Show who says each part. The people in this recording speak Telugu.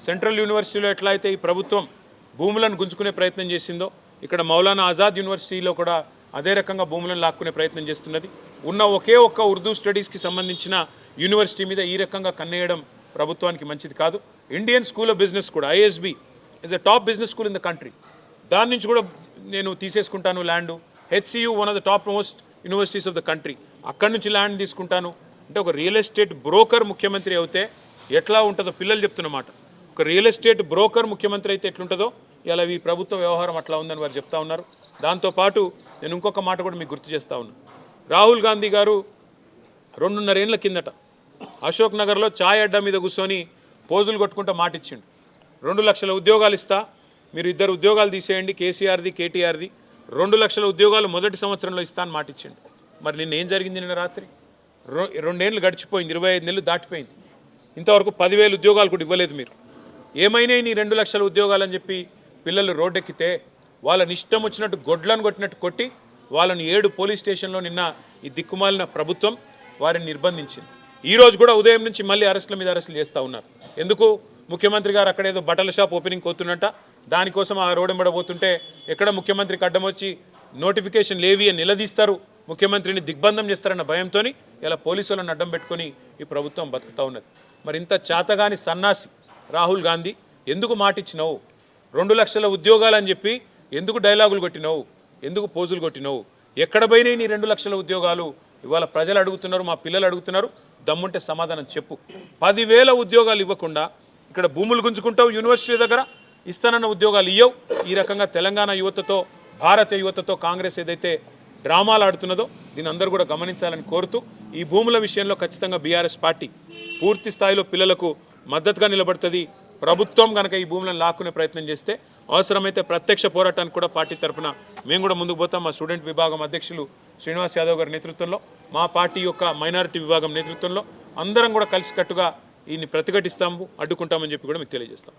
Speaker 1: సెంట్రల్ యూనివర్సిటీలో ఎట్లా అయితే ఈ ప్రభుత్వం భూములను గుంజుకునే ప్రయత్నం చేసిందో ఇక్కడ మౌలానా ఆజాద్ యూనివర్సిటీలో కూడా అదే రకంగా భూములను లాక్కునే ప్రయత్నం చేస్తున్నది. ఉన్న ఒకే ఒక్క ఉర్దూ స్టడీస్కి సంబంధించిన యూనివర్సిటీ మీద ఈ రకంగా కన్నేయడం ప్రభుత్వానికి మంచిది కాదు. ఇండియన్ స్కూల్ ఆఫ్ బిజినెస్ కూడా ISB is a top business school in the country, దాని నుంచి కూడా నేను తీసేసుకుంటాను land. HCU one of the top most universities of the country, అక్కడి నుంచి ల్యాండ్ తీసుకుంటాను అంటే ఒక రియల్ ఎస్టేట్ బ్రోకర్ ముఖ్యమంత్రి అయితే ఎట్లా ఉంటుందో పిల్లలు చెప్తున్నమాట. ఒక రియల్ ఎస్టేట్ బ్రోకర్ ముఖ్యమంత్రి అయితే ఎట్లుంటుందో ఇలా ఈ ప్రభుత్వ వ్యవహారం అట్లా ఉందని వారు చెప్తా ఉన్నారు. దాంతోపాటు నేను ఇంకొక మాట కూడా మీకు గుర్తు చేస్తూ ఉన్నాను. రాహుల్ గాంధీ గారు 2.5 ఏళ్ల కిందట అశోక్ నగర్లో ఛాయ్ అడ్డా మీద కూర్చొని పోజులు కొట్టుకుంటూ మాట ఇచ్చిండు. 2 లక్షల ఉద్యోగాలు ఇస్తా, మీరు 2 ఉద్యోగాలు తీసేయండి, కేసీఆర్ది కేటీఆర్ది, 2 లక్షల ఉద్యోగాలు మొదటి సంవత్సరంలో ఇస్తా అని మాట ఇచ్చిండు. మరి నిన్న ఏం జరిగింది? నిన్న రాత్రి 2 ఏళ్ళు గడిచిపోయింది, 25 నెలలు దాటిపోయింది, ఇంతవరకు 10,000 ఉద్యోగాలు కూడా ఇవ్వలేదు. మీరు ఏమైనా నీ 2 లక్షల ఉద్యోగాలు అని చెప్పి పిల్లలు రోడ్డెక్కితే వాళ్ళని ఇష్టం వచ్చినట్టు గొడ్లను కొట్టినట్టు కొట్టి వాళ్ళని 7 పోలీస్ స్టేషన్లో నిన్న ఈ దిక్కుమాలిన ప్రభుత్వం వారిని నిర్బంధించింది. ఈరోజు కూడా ఉదయం నుంచి మళ్ళీ అరెస్టుల మీద అరెస్టులు చేస్తూ ఉన్నారు. ఎందుకు? ముఖ్యమంత్రి గారు అక్కడేదో బట్టల షాప్ ఓపెనింగ్ పోతున్నట్ట, దానికోసం ఆ రోడ్డెంబడబోతుంటే ఎక్కడ ముఖ్యమంత్రికి అడ్డం వచ్చి నోటిఫికేషన్ లేవి అని నిలదీస్తారు, ముఖ్యమంత్రిని దిగ్బంధం చేస్తారన్న భయంతో ఇలా పోలీసులను అడ్డం పెట్టుకొని ఈ ప్రభుత్వం బతుకుతూ ఉన్నది. మరి ఇంత చేతగాని సన్నాసి రాహుల్ గాంధీ ఎందుకు మాటిచ్చినావు? 2 లక్షల ఉద్యోగాలు అని చెప్పి ఎందుకు డైలాగులు కొట్టినావు? ఎందుకు పోజులు కొట్టినావు? ఎక్కడ పోయినాయి నీ 2 లక్షల ఉద్యోగాలు? ఇవాళ ప్రజలు అడుగుతున్నారు, మా పిల్లలు అడుగుతున్నారు, దమ్ముంటే సమాధానం చెప్పు. 10,000 ఉద్యోగాలు ఇవ్వకుండా ఇక్కడ భూములు గుంజుకుంటావు, యూనివర్సిటీ దగ్గర ఇస్తానన్న ఉద్యోగాలు ఇవ్వవు. ఈ రకంగా తెలంగాణ యువతతో, భారత యువతతో కాంగ్రెస్ ఏదైతే డ్రామాలు ఆడుతున్నదో దీని అందరూ కూడా గమనించాలని కోరుతూ, ఈ భూముల విషయంలో ఖచ్చితంగా బీఆర్ఎస్ పార్టీ పూర్తి స్థాయిలో పిల్లలకు మద్దతుగా నిలబడుతుంది. ప్రభుత్వం కనుక ఈ భూములను లాక్కునే ప్రయత్నం చేస్తే అవసరమైతే ప్రత్యక్ష పోరాటానికి కూడా పార్టీ తరఫున మేము కూడా ముందుకు పోతాం. మా స్టూడెంట్ విభాగం అధ్యక్షులు శ్రీనివాస్ యాదవ్ గారి నేతృత్వంలో, మా పార్టీ యొక్క మైనారిటీ విభాగం నేతృత్వంలో అందరం కూడా కలిసికట్టుగా ఈయన్ని ప్రతిఘటిస్తాము, అడ్డుకుంటామని చెప్పి కూడా మీకు తెలియజేస్తాం.